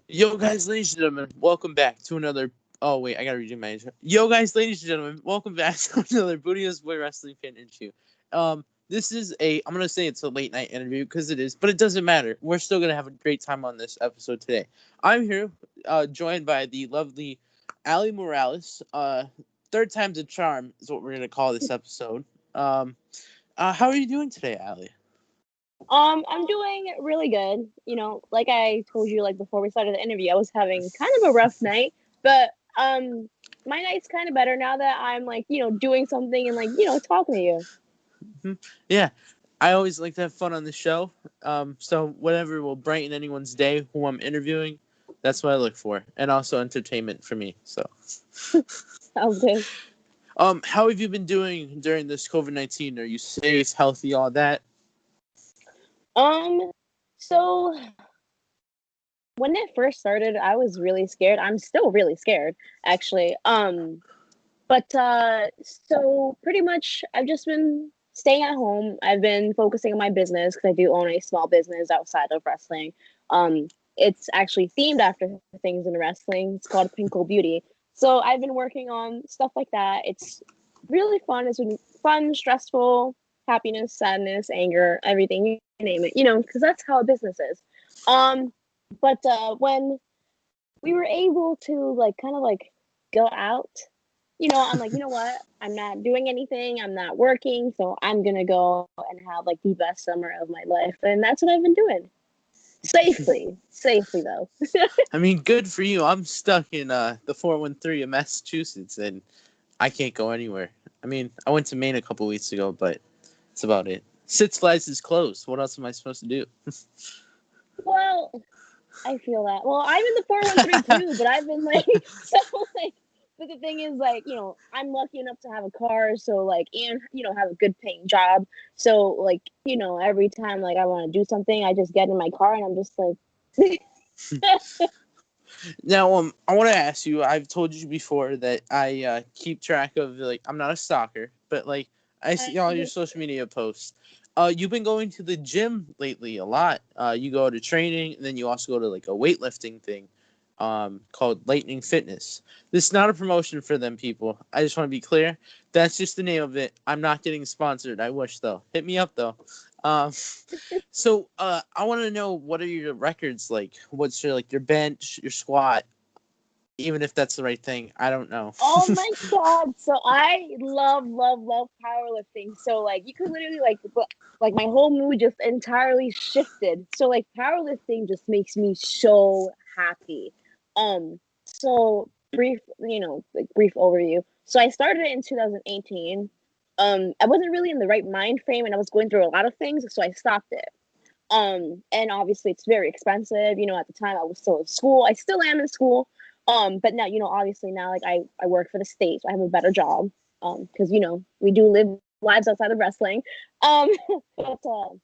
Yo, guys, ladies and gentlemen, welcome back to another. Oh wait, I gotta redo my intro. Yo, guys, ladies and gentlemen, welcome back to another Booty's Boy Wrestling Fan interview. This is a. I'm gonna say it's a late night interview because it is, but it doesn't matter. We're still gonna have a great time on this episode today. I'm here, joined by the lovely Ali Morales. Third time's a charm is what we're gonna call this episode. How are you doing today, Ali? I'm doing really good. Like I told you, like before we started the interview, I was having kind of a rough night, but my night's kind of better now that I'm like, doing something and like, talking to you. Yeah, I always like to have fun on the show. So whatever will brighten anyone's day who I'm interviewing, that's what I look for, and also entertainment for me. So, Sounds good. how have you been doing during this COVID-19? Are you safe, healthy, all that? Um, so when it first started, I was really scared. I'm still really scared, actually. But pretty much I've just been staying at home. I've been focusing on my business because I do own a small business outside of wrestling. Um, it's actually themed after things in wrestling. It's called Pinkle Beauty. So I've been working on stuff like that. It's really fun. It's been fun, stressful, happiness, sadness, anger, everything, you name it, because that's how a business is. Um, when we were able to like kind of like go out, I'm like, you know what? I'm not doing anything. I'm not working, so I'm gonna go and have like the best summer of my life, and that's what I've been doing. Safely though. I mean, good for you. I'm stuck in the 413 of Massachusetts, and I can't go anywhere. I mean, I went to Maine a couple weeks ago, but that's about it. Six Flags is closed. What else am I supposed to do? Well, I feel that. Well, I'm in the 413 too, but I've been like, so like, but the thing is, like, I'm lucky enough to have a car, so like, and have a good paying job. So like, every time like I want to do something, I just get in my car and I'm just like, Now, I want to ask you. I've told you before that I keep track of like I'm not a stalker, but like I see all your social media posts. You've been going to the gym lately a lot. You go to training, and then you also go to like a weightlifting thing, called Lightning Fitness. This is not a promotion for them, people. I just want to be clear. That's just the name of it. I'm not getting sponsored. I wish though. Hit me up though. Um, so I want to know, what are your records like? What's your like your bench, your squat, even if that's the right thing. I don't know. oh my god! So I love powerlifting. So like, you could literally like my whole mood just entirely shifted. So like, powerlifting just makes me so happy. So brief, like brief overview. So I started it in 2018. I wasn't really in the right mind frame, and I was going through a lot of things, so I stopped it. And obviously it's very expensive. At the time I was still in school. I still am in school. But now, obviously now, like, I work for the state, so I have a better job. Because we do live lives outside of wrestling. Um, but so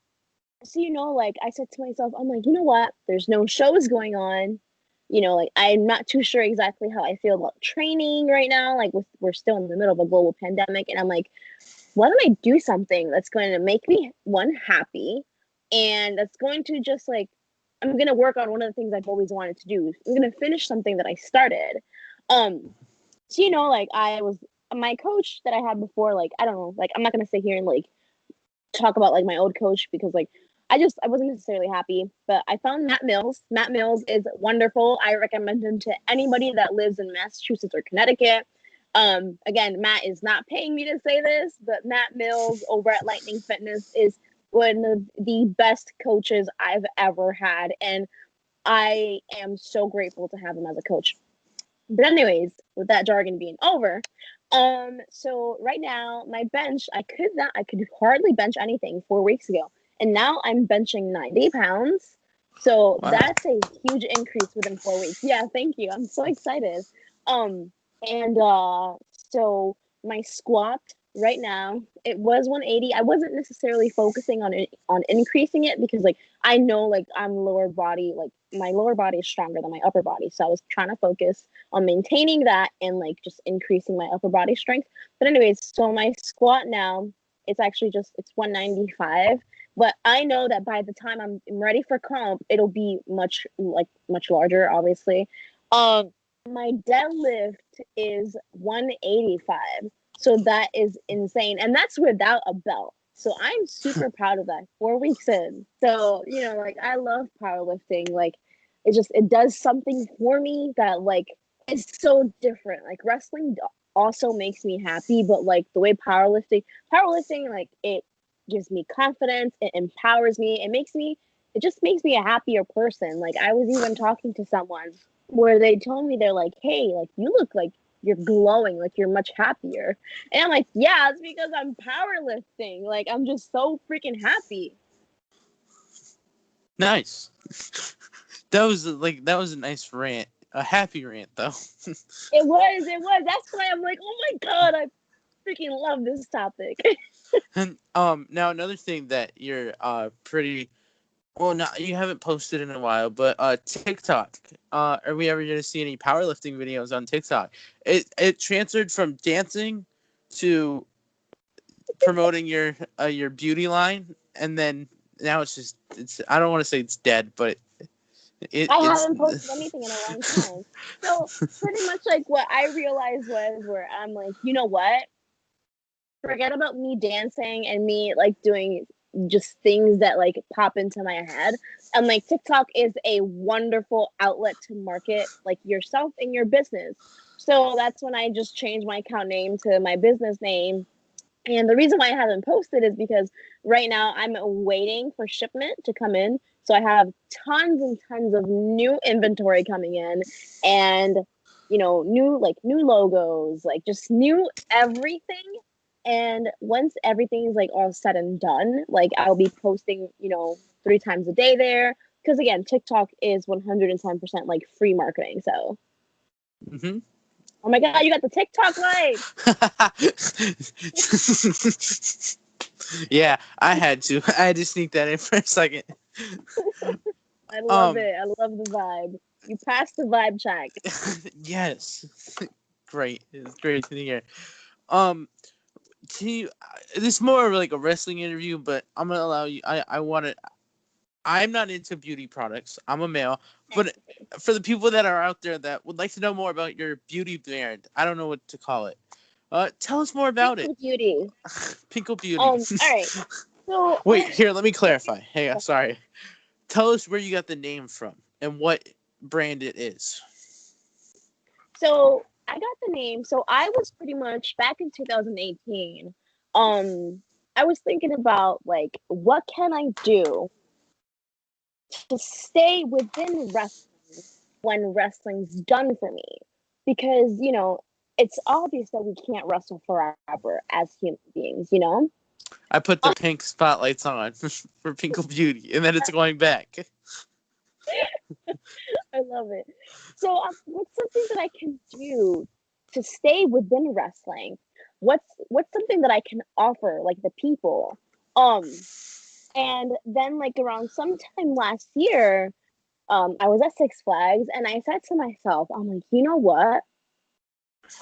like, I said to myself, I'm like, you know what? There's no shows going on. Like, I'm not too sure exactly how I feel about training right now. Like, we're still in the middle of a global pandemic, and I'm like, why don't I do something that's going to make me one happy, and that's going to just like, I'm going to work on one of the things I've always wanted to do. I'm going to finish something that I started. Um, so like, I was my coach that I had before. Like, I don't know. Like, I'm not going to sit here and like talk about like my old coach because like I wasn't necessarily happy. But I found Matt Mills. Matt Mills is wonderful. I recommend him to anybody that lives in Massachusetts or Connecticut. Again, Matt is not paying me to say this, but Matt Mills over at Lightning Fitness is one of the best coaches I've ever had, and I am so grateful to have him as a coach. But anyways, with that jargon being over, so right now my bench, I could hardly bench anything 4 weeks ago, and now I'm benching 90 pounds. So Wow. that's a huge increase within 4 weeks. Yeah, thank you. I'm so excited. Um, and so my squat right now, it was 180. I wasn't necessarily focusing on increasing it because like I know like I'm lower body, like my lower body is stronger than my upper body. So I was trying to focus on maintaining that and like just increasing my upper body strength. But anyways, so my squat now, it's actually just it's 195. But I know that by the time I'm ready for comp, it'll be much larger, obviously. Um, my deadlift is 185. So that is insane. And that's without a belt. So I'm super proud of that. 4 weeks in. So, like I love powerlifting. Like it does something for me that like it's so different. Like wrestling also makes me happy, but like the way powerlifting, like it gives me confidence, it empowers me, it just makes me a happier person. Like I was even talking to someone where they told me, they're like, hey, like you look like you're glowing, like you're much happier. And I'm like, yeah, it's because I'm powerlifting. Like I'm just so freaking happy. Nice. That was a nice rant. A happy rant though. It was. That's why I'm like, oh my god, I freaking love this topic. And now another thing that you're pretty well, no, you haven't posted in a while, but TikTok. Are we ever gonna see any powerlifting videos on TikTok? It transferred from dancing to promoting your beauty line, and then now it's I don't want to say it's dead, but I it's haven't posted anything in a long time. So pretty much like what I realized was where I'm like, you know what? Forget about me dancing and me like doing just things that like pop into my head. And like TikTok is a wonderful outlet to market like yourself and your business. So that's when I just changed my account name to my business name. And the reason why I haven't posted is because right now I'm waiting for shipment to come in. So I have tons and tons of new inventory coming in, and new logos, like just new everything. And once everything's like all said and done, like I'll be posting, 3 times a day there. Because again, TikTok is 110% like free marketing. So, mm-hmm. oh my God, you got the TikTok light. Yeah, I had to sneak that in for a second. I love it. I love the vibe. You passed the vibe check. Yes. Great. It's great to hear. Um, can you? This is more of like a wrestling interview, but I'm gonna allow you. I want to. I'm not into beauty products. I'm a male, but for the people that are out there that would like to know more about your beauty brand, I don't know what to call it. Tell us more about it. Pinkle Beauty. Pinkle Beauty. All right. So Wait, here. Let me clarify. Hey, sorry. Tell us where you got the name from and what brand it is. so I got the name. So I was pretty much back in 2018. I was thinking about like what can I do to stay within wrestling when wrestling's done for me? Because, it's obvious that we can't wrestle forever as human beings. I put the pink spotlights on for Pinkle Beauty, and then it's going back. I love it. So, what's something that I can do to stay within wrestling? What's something that I can offer like the people? And then like around sometime last year, I was at Six Flags and I said to myself, I'm like, you know what?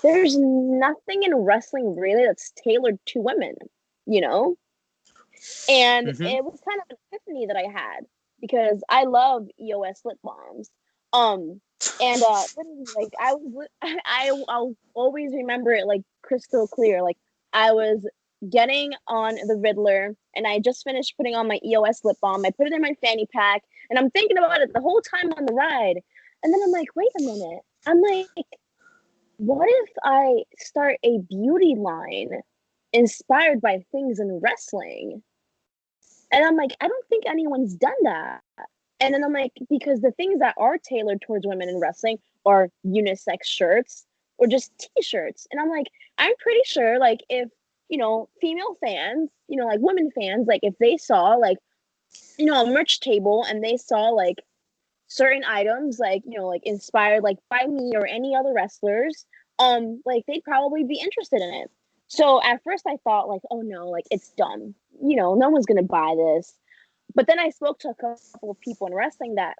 There's nothing in wrestling really that's tailored to women, you know? And Mm-hmm. it was kind of an epiphany that I had because I love EOS lip balms. And literally, like I'll always remember it like crystal clear. Like I was getting on the Riddler and I just finished putting on my EOS lip balm. I put it in my fanny pack and I'm thinking about it the whole time on the ride. And then I'm like, wait a minute. I'm like, what if I start a beauty line inspired by things in wrestling? And I'm like, I don't think anyone's done that. And then I'm like, because the things that are tailored towards women in wrestling are unisex shirts or just t-shirts. And I'm like, I'm pretty sure like if, female fans, like women fans, like if they saw like, a merch table and they saw like certain items like, like inspired like by me or any other wrestlers, like they'd probably be interested in it. So at first I thought like, oh no, like it's dumb. No one's gonna buy this. But then I spoke to a couple of people in wrestling that,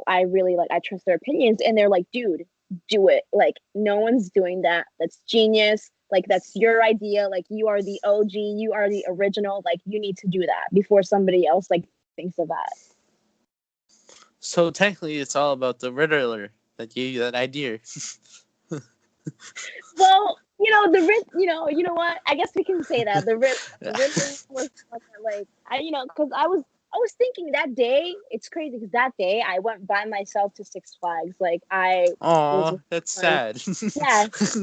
I really like, I trust their opinions. And they're like, dude, do it. Like, no one's doing that. That's genius. Like, that's your idea. Like, you are the OG, you are the original. Like, you need to do that before somebody else like thinks of that. So technically, it's all about the Riddler that gave you that idea. Well, you know what? I guess we can say that the Riddler was one that, like, because I was thinking that day. It's crazy because that day I went by myself to Six Flags. Like, I was Aw, with that's my sad.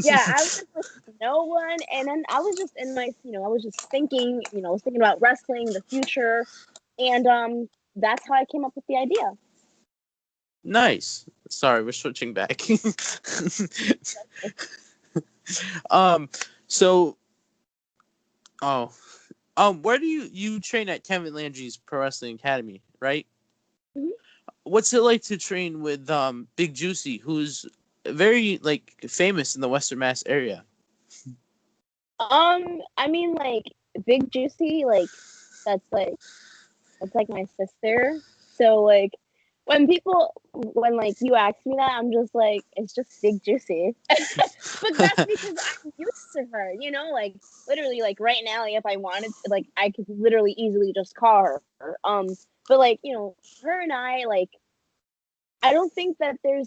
yeah, I went with no one, and then I was just in my, I was just thinking, I was thinking about wrestling, the future, and that's how I came up with the idea. Nice. Sorry, we're switching back. um. So. Oh. Where do you train at Kevin Landry's Pro Wrestling Academy, right? Mhm. What's it like to train with Big Juicy, who's very like famous in the Western Mass area? I mean, like, Big Juicy, like, that's like my sister. So, like, when like you ask me that, I'm just like, it's just Big Juicy. But that's because I'm used to her, like, literally, like, right now, like, if I wanted to, like, I could literally easily just call her. But, like, her and I, like, I don't think that there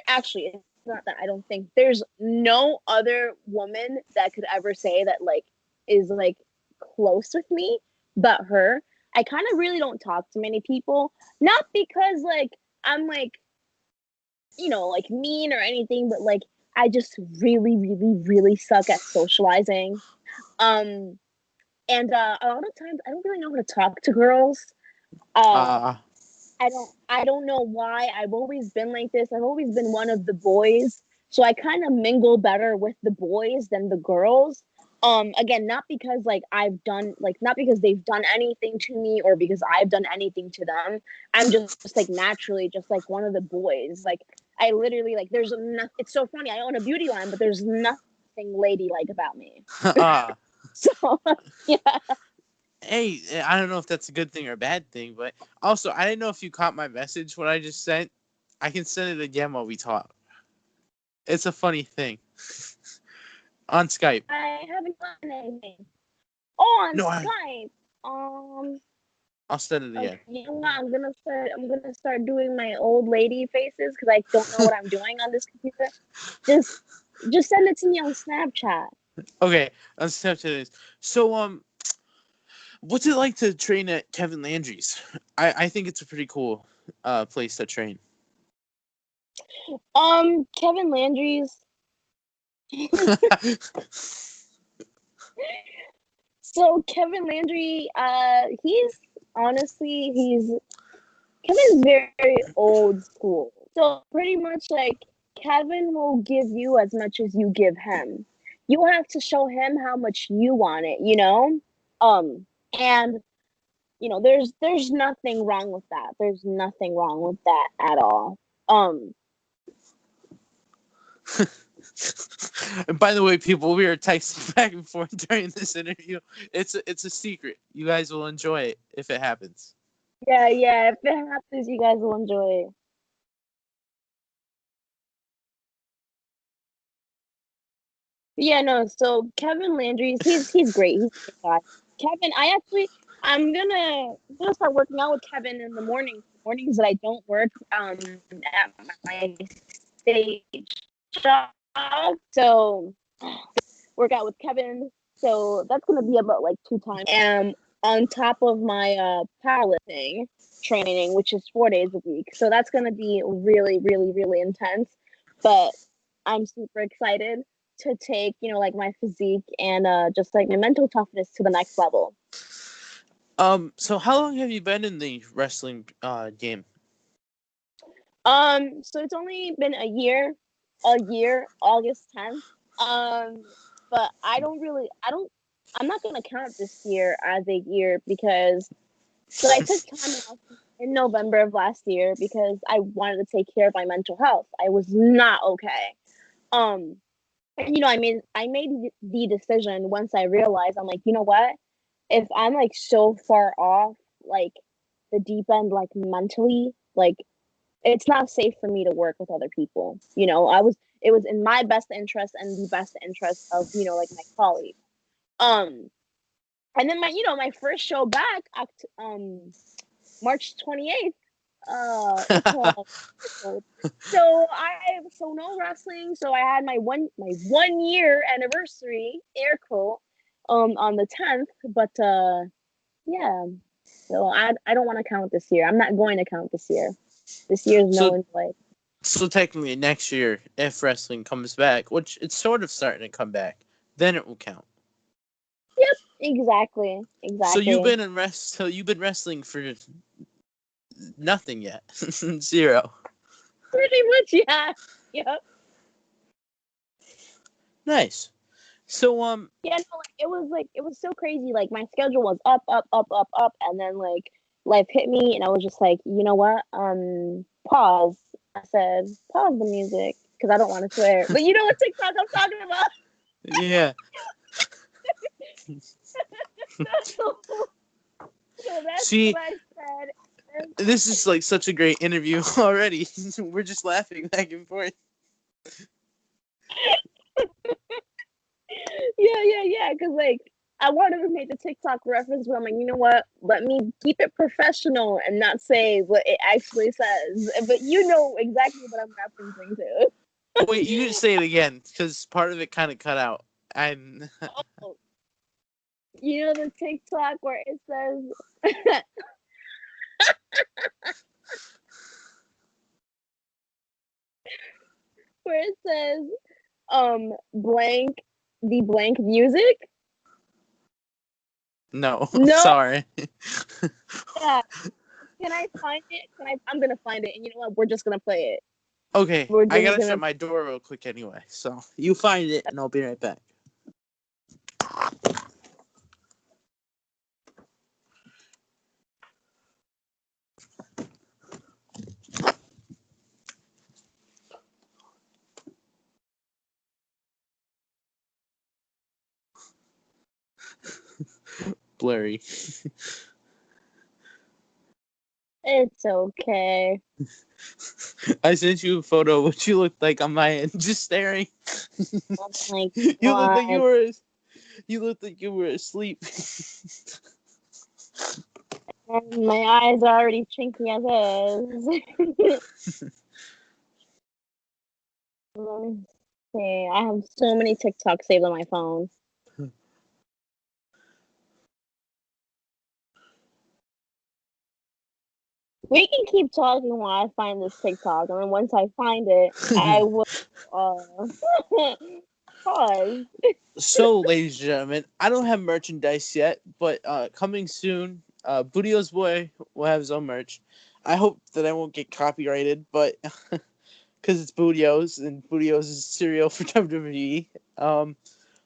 actually, it's not that I don't think there's no other woman that could ever say that, like, is like close with me but her. I kind of really don't talk to many people, not because, like, I'm like, like, mean or anything, but, like, I just really, really, really suck at socializing. Um, and a lot of times I don't really know how to talk to girls. Uh, Uh, I don't know why. I've always been like this. I've always been one of the boys. So I kind of mingle better with the boys than the girls. Again, not because, like, not because they've done anything to me or because I've done anything to them. I'm just like, naturally just like one of the boys. Like, I literally, like, there's nothing. It's so funny. I own a beauty line, but there's nothing ladylike about me. uh, So yeah. hey, I don't know if that's a good thing or a bad thing, but also I didn't know if you caught my message what I just sent. I can send it again while we talk. It's a funny thing on Skype. I haven't done anything. Oh, on No, Skype. I'll send it Okay, again. you know what? I'm gonna start doing my old lady faces because I don't know what I'm doing on this computer. Just just send it to me on Snapchat. Okay, let's step to this. So, what's it like to train at Kevin Landry's? I think it's a pretty cool place to train. Kevin Landry's. So Kevin Landry, he's honestly he's Kevin's very old school. So pretty much, like, Kevin will give you as much as you give him. You have to show him how much you want it. And there's nothing wrong with that. There's nothing wrong with that at all. And by the way, people, we are texting back and forth during this interview. It's a secret. You guys will enjoy it if it happens. Yeah, if it happens, you guys will enjoy it. Yeah, no, so Kevin Landry's, he's great. He's a great guy. Kevin, I'm gonna start working out with Kevin in the mornings. The mornings that I don't work at my stage job. So work out with Kevin. So that's gonna be about like 2 times. And on top of my powerlifting training, which is 4 days a week. So that's gonna be really, really, really intense. But I'm super excited to take, like, my physique and just like my mental toughness to the next level. So how long have you been in the wrestling game? So it's only been a year, August 10th. But I'm not gonna count this year as a year because so I took time off in November of last year because I wanted to take care of my mental health. I was not okay. Um, and I made the decision once I realized, I'm like, you know what? If I'm like so far off, like, the deep end, like, mentally, like, it's not safe for me to work with other people. it was in my best interest and the best interest of, like my colleague. And then my first show back, March 28th, it's so no wrestling. So I had my 1 year anniversary, air quote, on the 10th. But yeah, so I don't want to count this year. I'm not going to count this year. This year's no one's like. So technically, next year, if wrestling comes back, which it's sort of starting to come back, then it will count. Yep, exactly. So you've been wrestling for nothing yet, 0. Pretty much, yeah. Yep. Nice. So yeah, no, it was so crazy. Like my schedule was up, and then like life hit me, and I was just like, you know what? Pause. I said, pause the music because I don't want to swear. But you know what TikTok I'm talking about? Yeah. so that's See, what I said. This is like such a great interview already. We're just laughing back and forth. Yeah. Because like I wanted to make the TikTok reference, but I'm like, you know what? Let me keep it professional and not say what it actually says. But you know exactly what I'm referencing to. Wait, you just say it again because part of it kind of cut out. And you know the TikTok where it says. where it says blank the blank music. No. No. Sorry. Yeah. Can I find it? I'm gonna find it, and you know what? We're just gonna play it. Okay, I gotta shut my door real quick anyway. So you find it, and I'll be right back. Blurry. It's okay. I sent you a photo of what you looked like on my end, just staring. Oh my You looked like God. you looked like you were asleep. And my eyes are already chinky as is. Let me see. I have so many TikToks saved on my phone. We can keep talking while I find this TikTok, and then once I find it, I will pause. So, ladies and gentlemen, I don't have merchandise yet, but coming soon, Bootio's boy will have his own merch. I hope that I won't get copyrighted, but because it's Bootio's and Bootio's is cereal for WWE.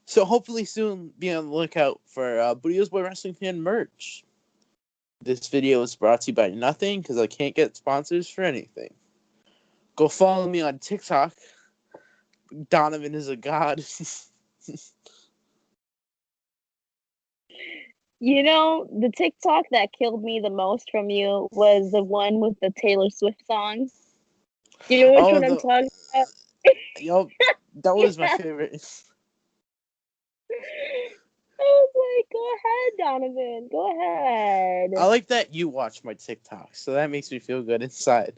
So hopefully soon, be on the lookout for Bootio's boy wrestling fan merch. This video is brought to you by nothing because I can't get sponsors for anything. Go follow me on TikTok. Donovan is a god. You know, the TikTok that killed me the most from you was the one with the Taylor Swift song. You know which one I'm talking about? Yup, that was my favorite. I was like, go ahead, Donovan. Go ahead. I like that you watch my TikTok, so that makes me feel good inside.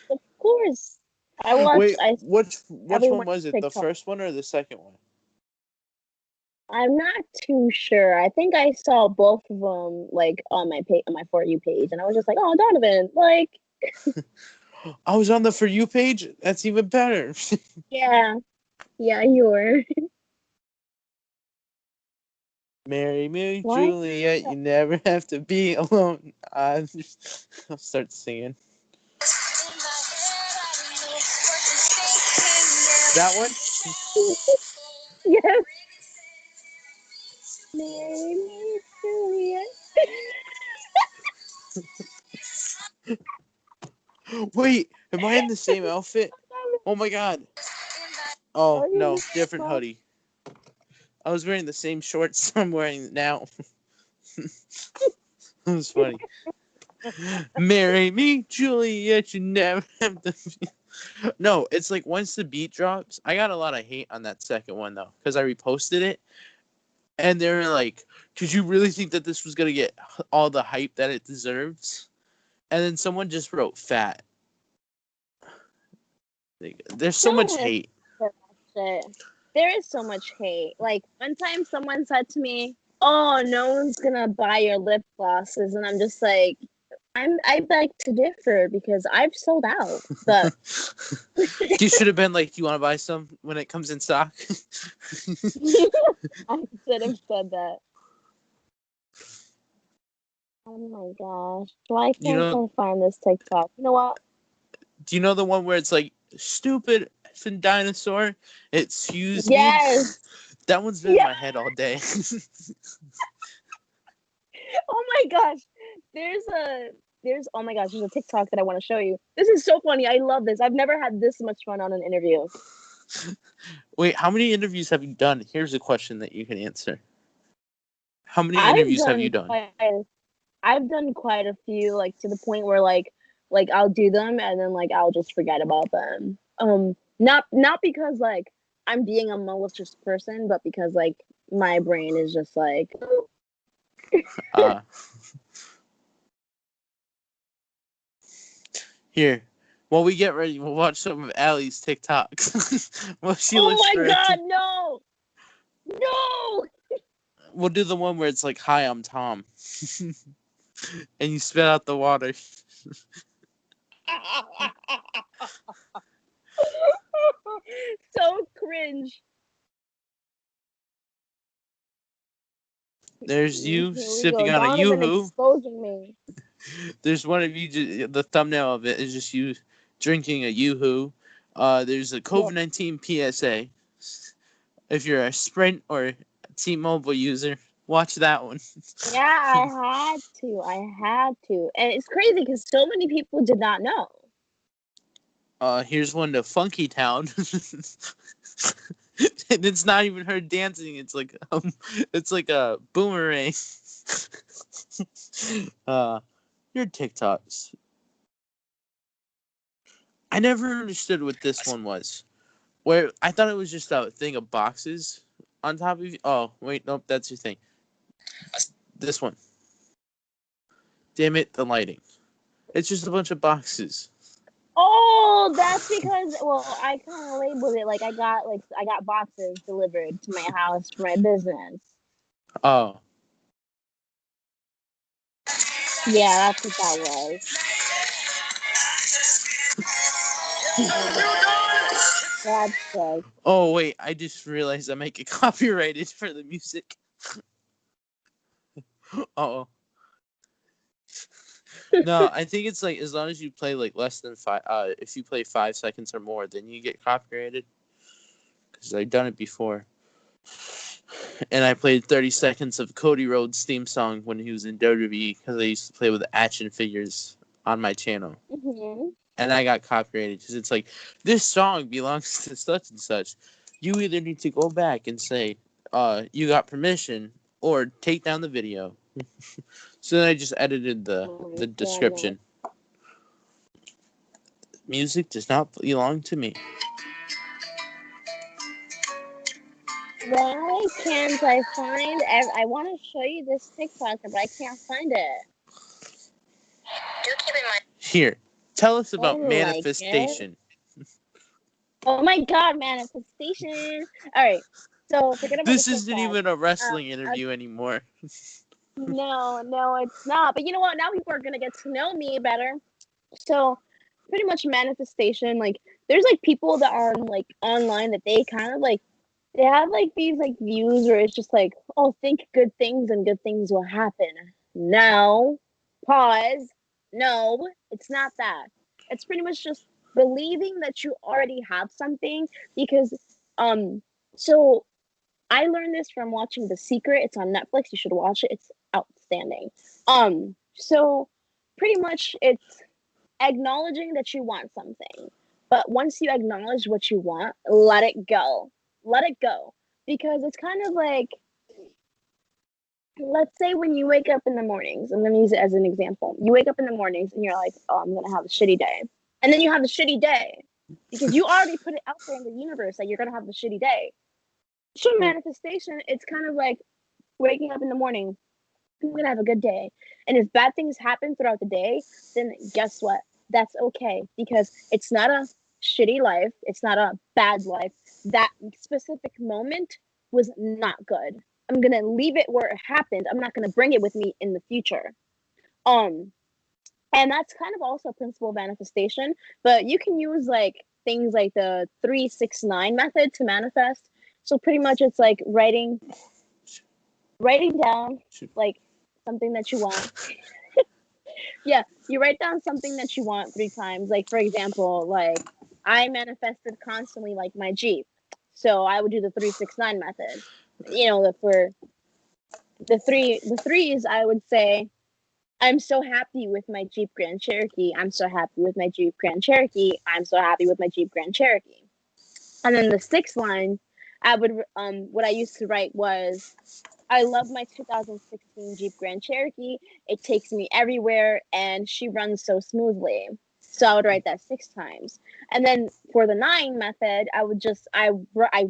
Of course. I watch. Wait, which one was it? TikTok. The first one or the second one? I'm not too sure. I think I saw both of them like on my on my For You page, and I was just like, "Oh, Donovan!" Like, I was on the For You page. That's even better. yeah, you were. Marry me, What? Juliet. You never have to be alone. I'll start singing. That one? Yes. Marry me, Juliet. Wait, am I in the same outfit? Oh my god. Oh, no, different hoodie. I was wearing the same shorts I'm wearing now. That was funny. Marry me, Juliet, you never have to be... No, it's like once the beat drops, I got a lot of hate on that second one though, because I reposted it, and they were like, "Did you really think that this was gonna get all the hype that it deserves?" And then someone just wrote "fat." There's so much Don't hate. listen to that shit. There is so much hate. Like one time, someone said to me, "Oh, no one's gonna buy your lip glosses," and I'm just like, I beg to differ because I've sold out. But You should have been like, "Do you want to buy some when it comes in stock?" I should have said that. Oh my gosh. Why You can't know, I find this TikTok? You know what? do you know the one where it's like stupid effing dinosaur? Excuse me. Yes. That one's been in Yeah. my head all day. Oh my gosh. Oh my gosh, there's a TikTok that I want to show you. This is so funny. I love this. I've never had this much fun on an interview. Wait, how many interviews have you done? Here's a question that you can answer. How many I've interviews have you done done? I've done quite a few, like to the point where like I'll do them and then like I'll just forget about them. Not because like I'm being a malicious person, but because like my brain is just like Uh, Here, while we get ready, we'll watch some of Allie's TikToks. Well, she oh looks my for it. god, no. No. We'll do the one where it's like, "Hi, I'm Tom," and you spit out the water. So cringe. There's you Here we go. sipping on a Donovan yoo-hoo. exposing me. There's one of you. The thumbnail of it is just you drinking a yoo-hoo. There's a Yep. COVID-19 PSA. If you're a Sprint or T-Mobile user, watch that one. Yeah, I had to. And it's crazy because so many people did not know. Here's one to Funky Town. And it's not even her dancing. It's like a boomerang. Your TikToks. I never understood what this one was. Where I thought it was just a thing of boxes on top of you. Oh wait, nope, that's your thing. This one. Damn it, the lighting. It's just a bunch of boxes. Oh, that's because I kind of labeled it like I got boxes delivered to my house for my business. Oh. Yeah, that's what that was. That's sick. Oh wait, I just realized I might get copyrighted for the music. Oh. No, I think it's like as long as you play like less than 5. If you play 5 seconds or more, then you get copyrighted. Because I've done it before, and I played 30 seconds of Cody Rhodes' theme song when he was in WWE because I used to play with action figures on my channel, and I got copyrighted because it's like this song belongs to such and such. You either need to go back and say, you got permission, or take down the video. So then I just edited the description. Music does not belong to me. Why can't I find? I want to show you this TikTok, but I can't find it. Do keep in mind. Here, tell us about I manifestation. Like oh my god, manifestation! All right, so forget about This the isn't TikTok. even a wrestling interview anymore. No, it's not. But you know what? Now people are gonna get to know me better. So pretty much manifestation, like there's like people that are like online that they kind of like they have like these like views where it's just like, oh, think good things and good things will happen. No, pause. No, it's not that. It's pretty much just believing that you already have something because so I learned this from watching The Secret. It's on Netflix. You should watch it. It's outstanding. So pretty much it's acknowledging that you want something. But once you acknowledge what you want, let it go. Let it go. Because it's kind of like, let's say when you wake up in the mornings, I'm going to use it as an example. You wake up in the mornings and you're like, oh, I'm going to have a shitty day. And then you have a shitty day. because you already put it out there in the universe that you're gonna have a shitty day. So manifestation, it's kind of like waking up in the morning. I'm gonna have a good day, and if bad things happen throughout the day, then guess what? That's okay because it's not a shitty life. It's not a bad life. That specific moment was not good. I'm gonna leave it where it happened. I'm not gonna bring it with me in the future. Um, and that's kind of also a principle of manifestation, but you can use like things like the 369 method to manifest. So pretty much it's like writing down like something that you want. Yeah, you write down something that you want 3 times. Like for example, like I manifested constantly like my Jeep. So I would do the 369 method. For the threes, I would say I'm so happy with my Jeep Grand Cherokee. I'm so happy with my Jeep Grand Cherokee. I'm so happy with my Jeep Grand Cherokee. And then the sixth line, I would what I used to write was, I love my 2016 Jeep Grand Cherokee. It takes me everywhere, and she runs so smoothly. So I would write that 6 times. And then for the 9 method, I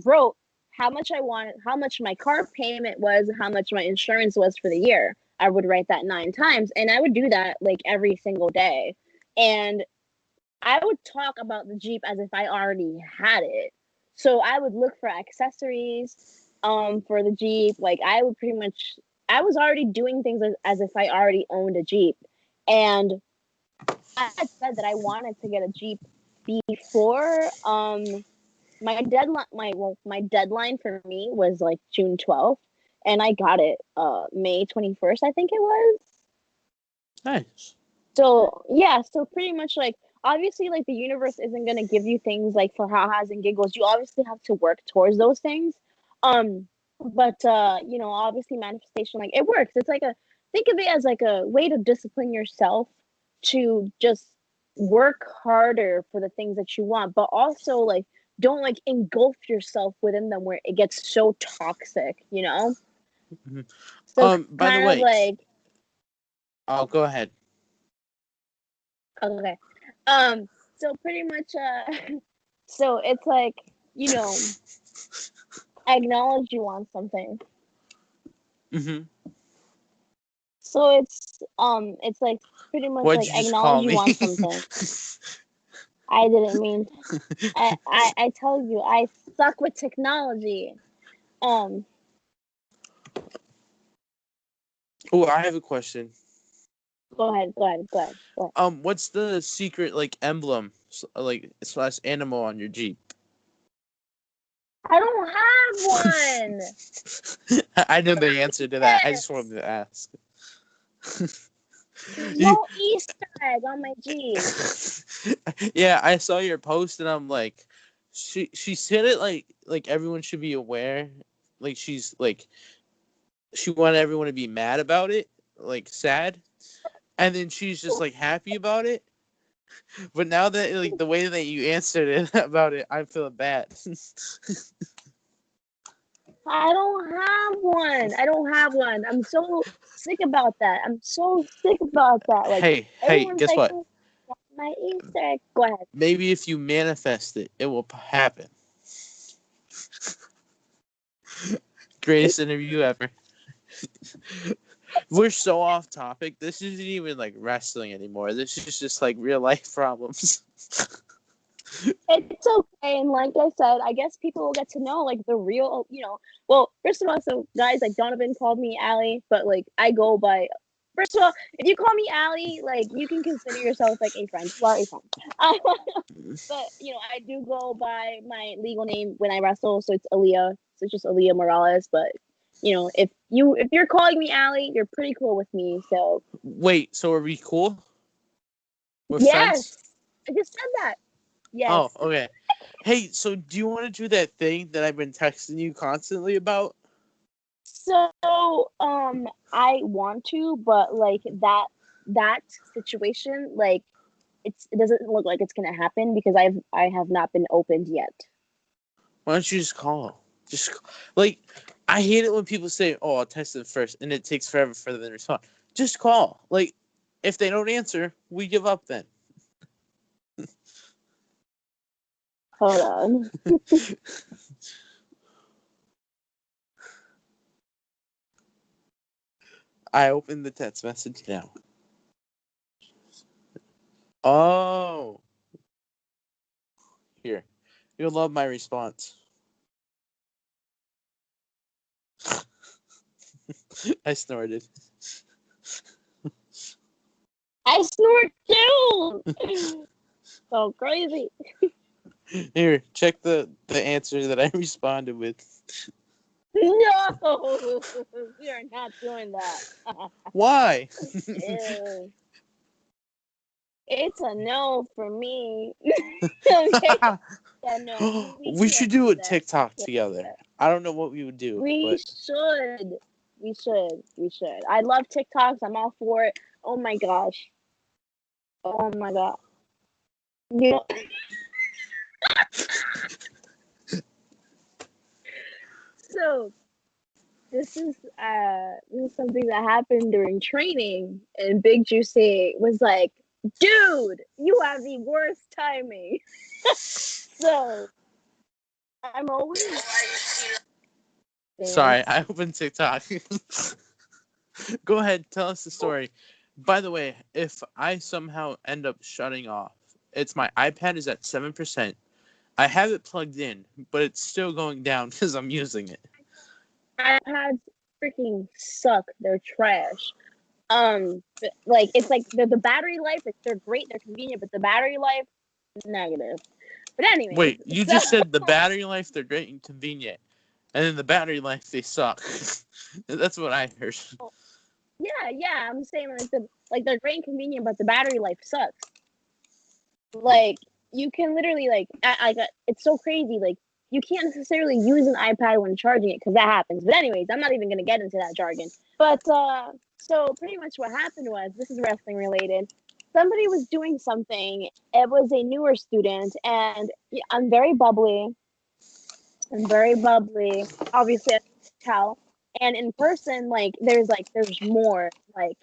wrote how much I wanted, how much my car payment was, how much my insurance was for the year. I would write that 9 times, and I would do that like every single day. And I would talk about the Jeep as if I already had it. So I would look for accessories for the Jeep. Like I was already doing things as if I already owned a Jeep. And I had said that I wanted to get a Jeep before my deadline for me was like June 12th, and I got it May 21st, I think it was. Nice. So yeah, so pretty much like obviously like the universe isn't gonna give you things like for ha-has and giggles. You obviously have to work towards those things. But obviously manifestation, like it works. It's like think of it as like a way to discipline yourself to just work harder for the things that you want, but also like don't like engulf yourself within them where it gets so toxic, you know? Mm-hmm. So By the kind of way, like I'll go ahead. okay. So pretty much so it's like, acknowledge you want something. Mm-hmm. So it's like pretty much What'd like you just acknowledge call you me? want something. I didn't mean I tell you, I suck with technology. Um Oh, I have a question. Go ahead. What's the secret like emblem, like slash animal on your Jeep? I don't have one. I know the answer to that. I just wanted to ask. There's You... no Easter egg on my Jeep. Yeah, I saw your post and I'm like, she said it like everyone should be aware. Like she's like she wanted everyone to be mad about it, like sad, and then she's just like happy about it. But now that like the way that you answered it about it, I feel bad. I don't have one. I don't have one. I'm so sick about that. I'm so sick about that. Like Hey, everyone's guess like, what? oh, that's my Easter egg. Go ahead. Maybe if you manifest it, it will happen. Greatest interview ever. We're so off topic. This isn't even like wrestling anymore. This is just like real life problems. It's okay. And like I said, I guess people will get to know like the real, well, first of all, so guys, like Donovan called me Allie, but like I go by, first of all, if you call me Allie, like you can consider yourself like a friend. You are a friend. But I do go by my legal name when I wrestle, so it's Aaliyah. So it's just Aaliyah Morales. But if you're calling me Allie, you're pretty cool with me. So Wait, so are we cool? We're yes, friends? I just said that. Oh, Yes. okay. Hey, so do you want to do that thing that I've been texting you constantly about? So I want to, but like that situation, like it doesn't look like it's gonna happen because I have not been opened yet. Why don't you just call? Like, I hate it when people say, "Oh, I'll text them first," and it takes forever for them to respond. Just call. Like, if they don't answer, we give up then. Hold on. I opened the text message now. Oh. Here. You'll love my response. I snorted. I snort too. So crazy. Here, check the answer that I responded with. No, you're not doing that. Why? Ew. It's a no for me. Okay. Yeah, no, we We should can't do do a that. TikTok Yeah. together. I don't know what we would do, We but should. We should. We should. I love TikToks. I'm all for it. Oh my gosh. Oh my god. You know, so this is something that happened during training, and Big Juicy was like, "Dude, you have the worst timing." So I'm always sorry, I opened TikTok. Go ahead, tell us the story. By the way, if I somehow end up shutting off, it's my iPad is at 7%. I have it plugged in, but it's still going down because I'm using it. iPads freaking suck. They're trash. Like it's like the battery life. They're great. They're convenient, but the battery life negative. But anyways, Wait, you so just said the battery life, they're great and convenient. And then the battery life, they suck. That's what I heard. yeah, I'm saying like they're great and convenient, but the battery life sucks. Like you can literally it's so crazy. Like you can't necessarily use an iPad when charging it because that happens. But anyways, I'm not even gonna get into that jargon. But so pretty much what happened was, this is wrestling related. Somebody was doing something. It was a newer student, and I'm very bubbly. I'm very bubbly. Obviously, I can tell. And in person, there's more. Like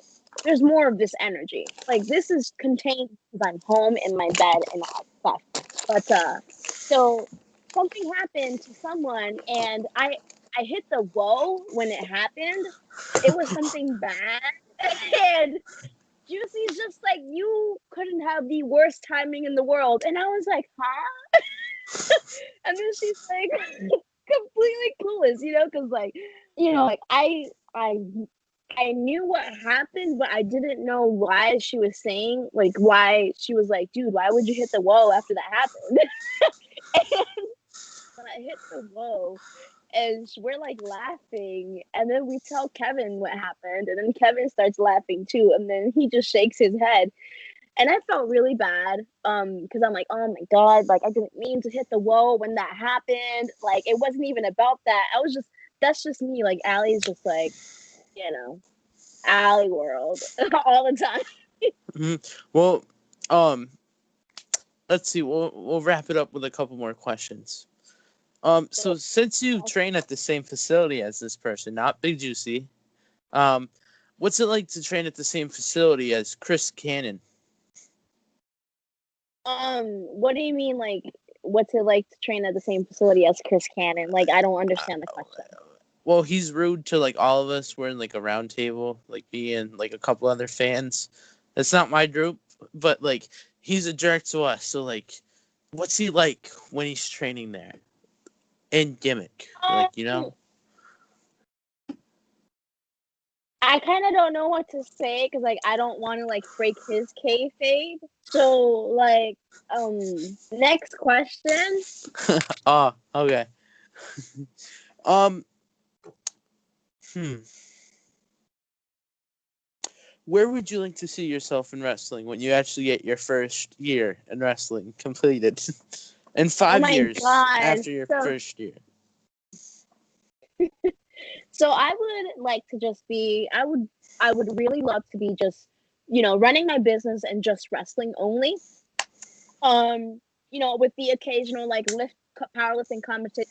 there's more of this energy. Like this is contained because I'm home in my bed and all that stuff. But so something happened to someone, and I hit the whoa when it happened. It was something bad, and Juicy's just like, you couldn't have the worst timing in the world, and I was like, huh? And then she's like completely clueless, because like I knew what happened, but I didn't know why she was saying, like, why she was like, dude, why would you hit the whoa after that happened? And when I hit the whoa, and we're like laughing, and then we tell Kevin what happened, and then Kevin starts laughing too, and then he just shakes his head. And I felt really bad, because I'm like, oh my god, like I didn't mean to hit the whoa when that happened. Like it wasn't even about that. That's just me. Like Allie's just like, Allie world all the time. Well, let's see. We'll wrap it up with a couple more questions. So since you train at the same facility as this person, not Big Juicy, what's it like to train at the same facility as Chris Cannon? What do you mean, like, what's it like to train at the same facility as Chris Cannon? Like, I don't understand the question. Well, he's rude to like all of us. We're in like a round table, like me and like a couple other fans. It's not my group, but like he's a jerk to us. So like, what's he like when he's training there? And gimmick, like I kind of don't know what to say because like I don't want to like break his kayfabe. So like, next question. Oh, okay. um, Where would you like to see yourself in wrestling when you actually get your first year in wrestling completed? In 5 years after your first year. So I would like to just be. I would really love to be just running my business and just wrestling only. With the occasional like powerlifting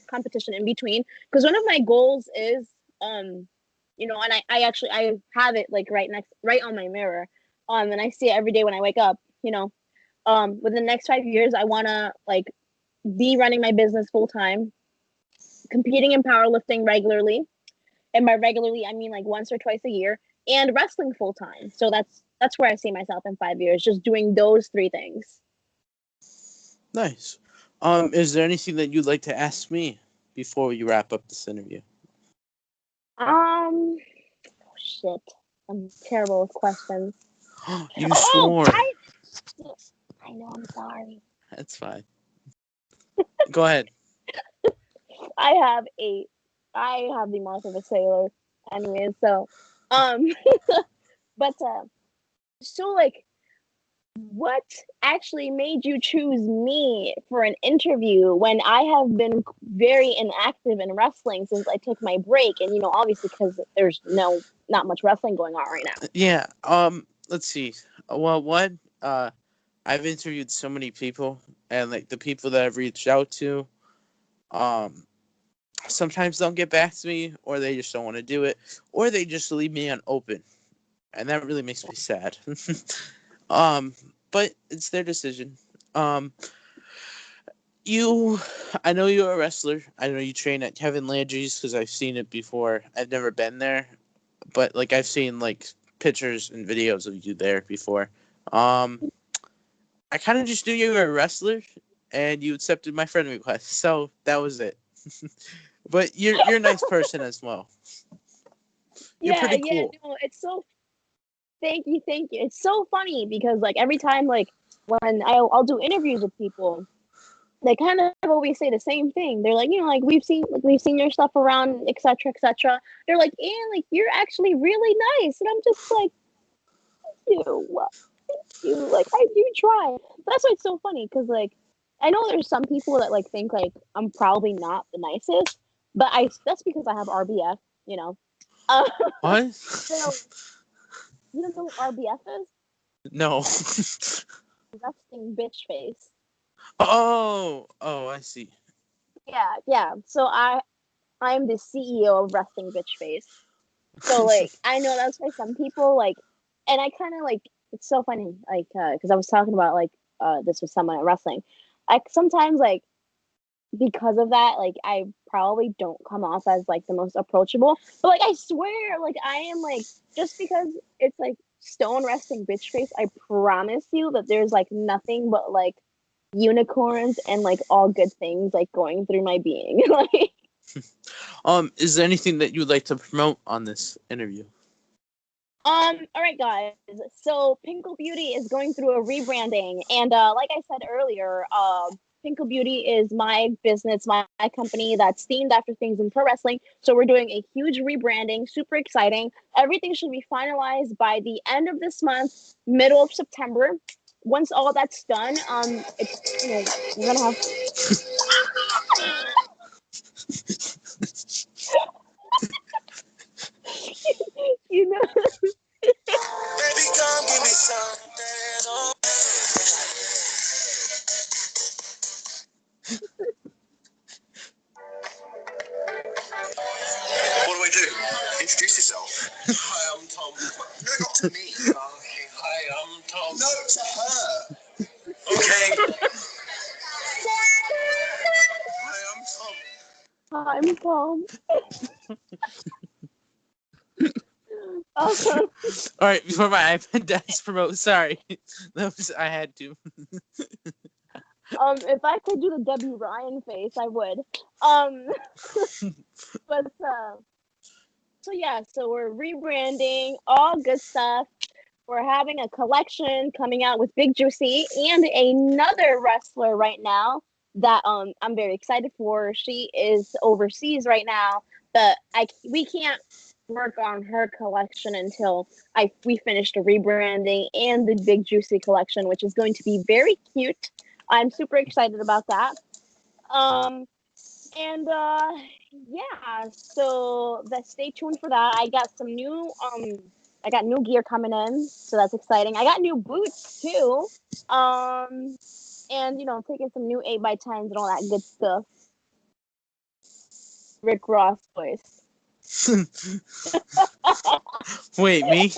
competition in between. Because one of my goals is and I have it like right on my mirror. And I see it every day when I wake up. Within the next 5 years, I want to like be running my business full time, competing in powerlifting regularly, and by regularly I mean like once or twice a year, and wrestling full time. So that's where I see myself in 5 years, just doing those three things. Nice. Is there anything that you'd like to ask me before we wrap up this interview? Oh shit, I'm terrible with questions. You swore. I know, I'm sorry. That's fine. Go ahead. I have the mouth of a sailor. Anyway, so but so like what actually made you choose me for an interview when I have been very inactive in wrestling since I took my break? And obviously because there's not much wrestling going on right now. Yeah. Let's see. Well, one, I've interviewed so many people, and like the people that I've reached out to, sometimes don't get back to me, or they just don't want to do it, or they just leave me unopen, and that really makes me sad. But it's their decision. I know you're a wrestler. I know you train at Kevin Landry's because I've seen it before. I've never been there, but like I've seen like pictures and videos of you there before. I kind of just knew you were a wrestler, and you accepted my friend request, so that was it. But you're a nice person as well. You're pretty cool. No, it's so. Thank you. It's so funny because like every time like when I'll do interviews with people, they kind of always say the same thing. They're like, like we've seen your stuff around, etc., etc. They're like, and like you're actually really nice, and I'm just like, thank you, like I do try. But that's why it's so funny because like I know there's some people that like think like I'm probably not the nicest, but that's because I have RBF, What? So you don't know what RBF is? No. Resting bitch face. Oh, I see. Yeah. So I'm the CEO of Resting Bitch Face. So like I know that's why some people like, and I kind of like it's so funny like because I was talking about like this with someone at wrestling. Like sometimes like because of that like I probably don't come off as like the most approachable, but like I swear like I am like just because it's like stone resting bitch face. I promise you that there's like nothing but like unicorns and like all good things like going through my being. Like is there anything that you'd like to promote on this interview? all right guys, so Pinkle Beauty is going through a rebranding, and like I said earlier, Pinkle Beauty is my business, my company that's themed after things in pro wrestling. So we're doing a huge rebranding, super exciting. Everything should be finalized by the end of this month, middle of September. Once all that's done, it's we're gonna have you know Baby, come give me something. What do I do? Introduce yourself. Hi, I'm Tom. No, not to me. Okay, hi, I'm Tom. No, to her. Okay. Hi, I'm Tom. I'm Tom. All right, before my iPad dies, promote. Sorry, I had to. If I could do the Debbie Ryan face, I would. But so yeah, so we're rebranding, all good stuff. We're having a collection coming out with Big Juicy and another wrestler right now that I'm very excited for. She is overseas right now, but we can't work on her collection until we finish the rebranding and the Big Juicy collection, which is going to be very cute. I'm super excited about that. And yeah, so stay tuned for that. I got new gear coming in, so that's exciting. I got new boots too. And taking some new 8x10s and all that good stuff. Rick Ross voice. Wait, me?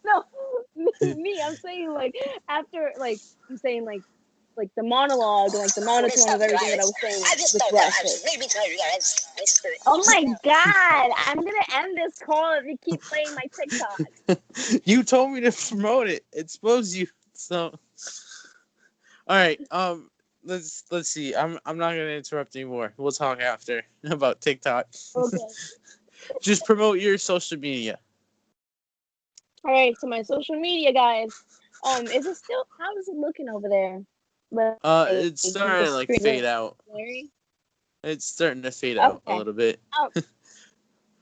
No, me. I'm saying like after like I'm saying like like the monologue and like the monotone of everything that I was saying was rushed. Oh my god! I'm gonna end this call if you keep playing my TikTok. You told me to promote it. It's supposed you. So, all right. Let's see. I'm not gonna interrupt anymore. We'll talk after about TikTok. Okay. Just promote your social media. All right. So my social media, guys. Is it still? How is it looking over there? It's starting to like fade out. It's starting to fade out a little bit.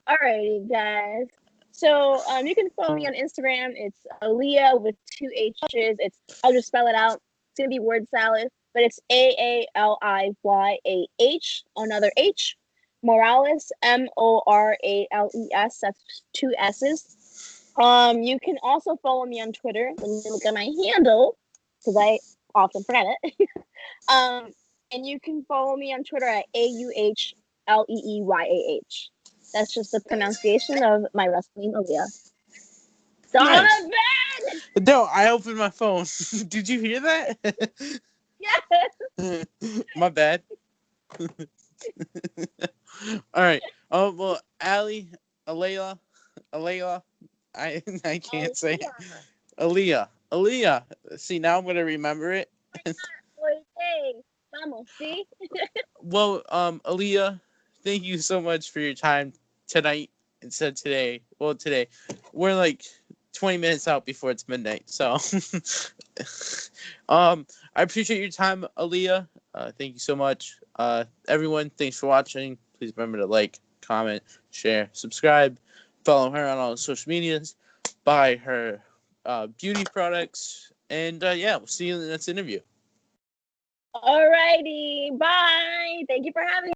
Alrighty, guys. So you can follow me on Instagram. It's Aaliyah with 2 H's. I'll just spell it out. It's gonna be word salad, but it's AALIYAH. Another H. Morales, MORALES. That's 2 S's. You can also follow me on Twitter. Let me look at my handle because I often forget it. And you can follow me on Twitter at AUHLEEYAH. That's just the pronunciation of my wrestling Aaliyah. Nice. Donovan! No, I opened my phone. Did you hear that? Yes. My bad. All right. Oh well, Aaliyah, I can't say it. Aaliyah. See, now I'm gonna remember it. See? Well, Aaliyah, thank you so much for your time tonight instead of today. Well, today we're like 20 minutes out before it's midnight, so I appreciate your time, Aaliyah. Thank you so much. Everyone, thanks for watching. Please remember to like, comment, share, subscribe, follow her on all the social medias, buy her beauty products, and yeah, we'll see you in the next interview. Alrighty, bye. Thank you for having me.